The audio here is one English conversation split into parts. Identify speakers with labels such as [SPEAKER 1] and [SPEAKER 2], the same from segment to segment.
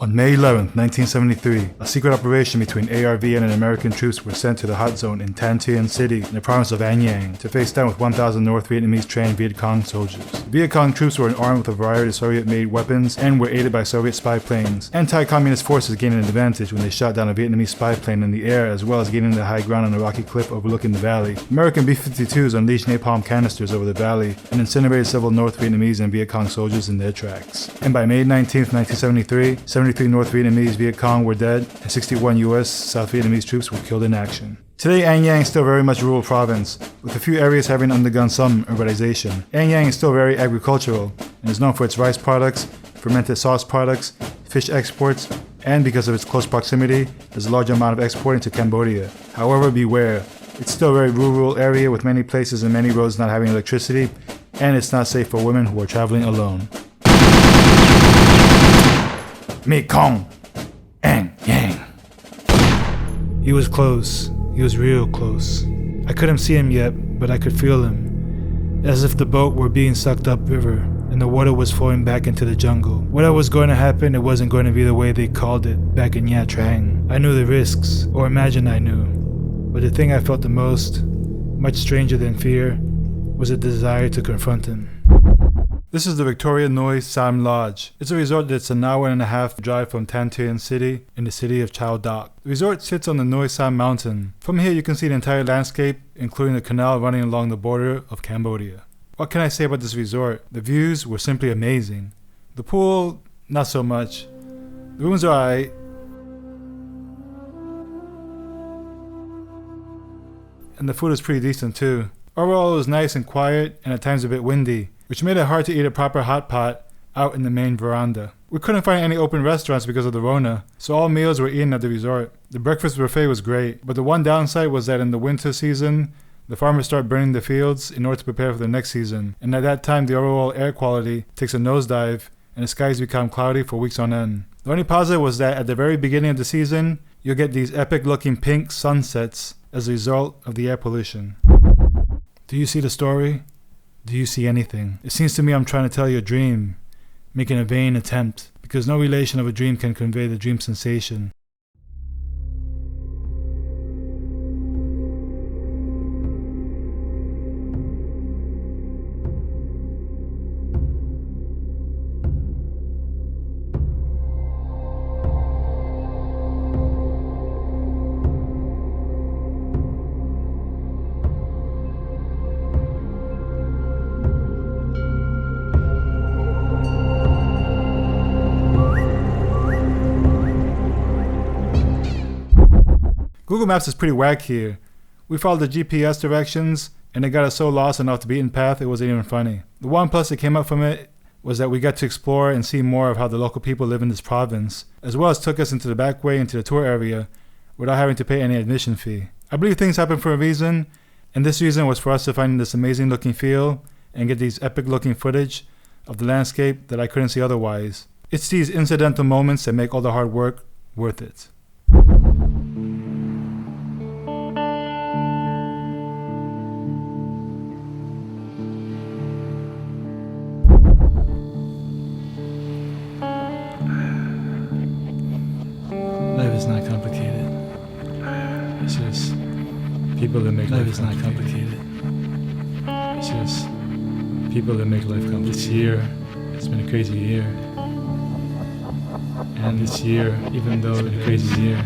[SPEAKER 1] On May 11, 1973, a secret operation between ARVN and American troops were sent to the hot zone in Tan Tien City in the province of An Giang to face down with 1,000 North Vietnamese trained Viet Cong soldiers. The Viet Cong troops were armed with a variety of Soviet-made weapons and were aided by Soviet spy planes. Anti-communist forces gained an advantage when they shot down a Vietnamese spy plane in the air as well as gaining the high ground on a rocky cliff overlooking the valley. American B-52s unleashed napalm canisters over the valley and incinerated several North Vietnamese and Viet Cong soldiers in their tracks. And by May 19, 1973, 73 North Vietnamese Viet Cong were dead and 61 US South Vietnamese troops were killed in action. Today, An Giang is still very much a rural province, with a few areas having undergone some urbanization. An Giang is still very agricultural and is known for its rice products, fermented sauce products, fish exports, and because of its close proximity, there's a large amount of exporting to Cambodia. However, beware, it's still a very rural area with many places and many roads not having electricity, and it's not safe for women who are traveling alone. Mekong, An Giang. He was close. He was real close. I couldn't see him yet, but I could feel him. As if the boat were being sucked upriver, and the water was flowing back into the jungle. What was going to happen, it wasn't going to be the way they called it back in Nha Trang. I knew the risks, or imagined I knew. But the thing I felt the most, much stranger than fear, was a desire to confront him. This is the Victoria Noi Sam Lodge. It's a resort that's an hour and a half drive from Tan Tien City in the city of Chau Doc. The resort sits on the Noi Sam mountain. From here you can see the entire landscape, including the canal running along the border of Cambodia. What can I say about this resort? The views were simply amazing. The pool, not so much. The rooms are alright. And the food is pretty decent too. Overall it was nice and quiet and at times a bit windy, which made it hard to eat a proper hot pot out in the main veranda. We couldn't find any open restaurants because of the Rona, so all meals were eaten at the resort. The breakfast buffet was great, but the one downside was that in the winter season, the farmers start burning the fields in order to prepare for the next season, and at that time the overall air quality takes a nosedive and the skies become cloudy for weeks on end. The only positive was that at the very beginning of the season, you'll get these epic looking pink sunsets as a result of the air pollution. Do you see the story? Do you see anything? It seems to me I'm trying to tell you a dream, making a vain attempt, because no relation of a dream can convey the dream sensation. Google Maps is pretty whack here. We followed the GPS directions, and it got us so lost and off the beaten path it wasn't even funny. The one plus that came up from it was that we got to explore and see more of how the local people live in this province, as well as took us into the back way into the tour area without having to pay any admission fee. I believe things happen for a reason, and this reason was for us to find this amazing looking feel and get these epic looking footage of the landscape that I couldn't see otherwise. It's these incidental moments that make all the hard work worth it. Life is not complicated. It's just people that make life is not complicated. It's just people that make life complicated. This year, it's been a crazy year. And this year, even though it's been a crazy year,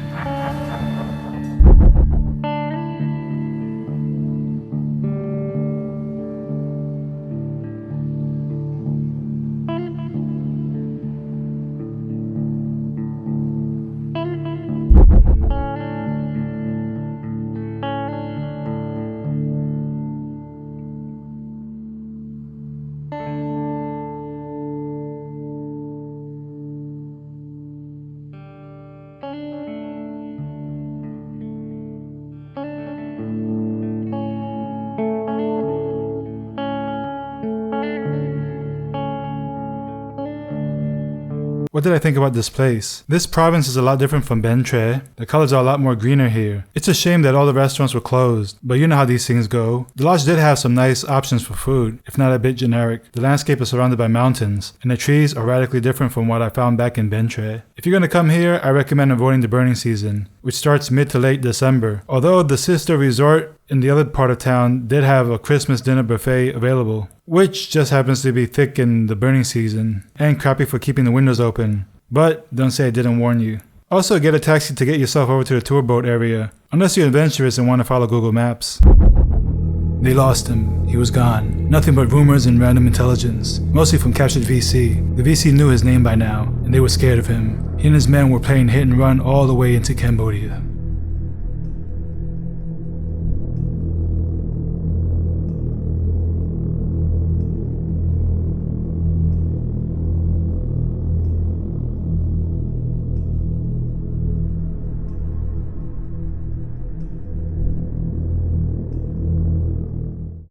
[SPEAKER 1] what did I think about this place? This province is a lot different from Ben Tre. The colors are a lot more greener here. It's a shame that all the restaurants were closed, but you know how these things go. The lodge did have some nice options for food, if not a bit generic. The landscape is surrounded by mountains, and the trees are radically different from what I found back in Ben Tre. If you're gonna come here, I recommend avoiding the burning season, which starts mid to late December. Although the sister resort in the other part of town did have a Christmas dinner buffet available, which just happens to be thick in the burning season and crappy for keeping the windows open. But don't say I didn't warn you. Also, get a taxi to get yourself over to the tour boat area, unless you're adventurous and want to follow Google Maps. They lost him. He was gone. Nothing but rumors and random intelligence, mostly from captured VC. The VC knew his name by now, and they were scared of him. He and his men were playing hit and run all the way into Cambodia.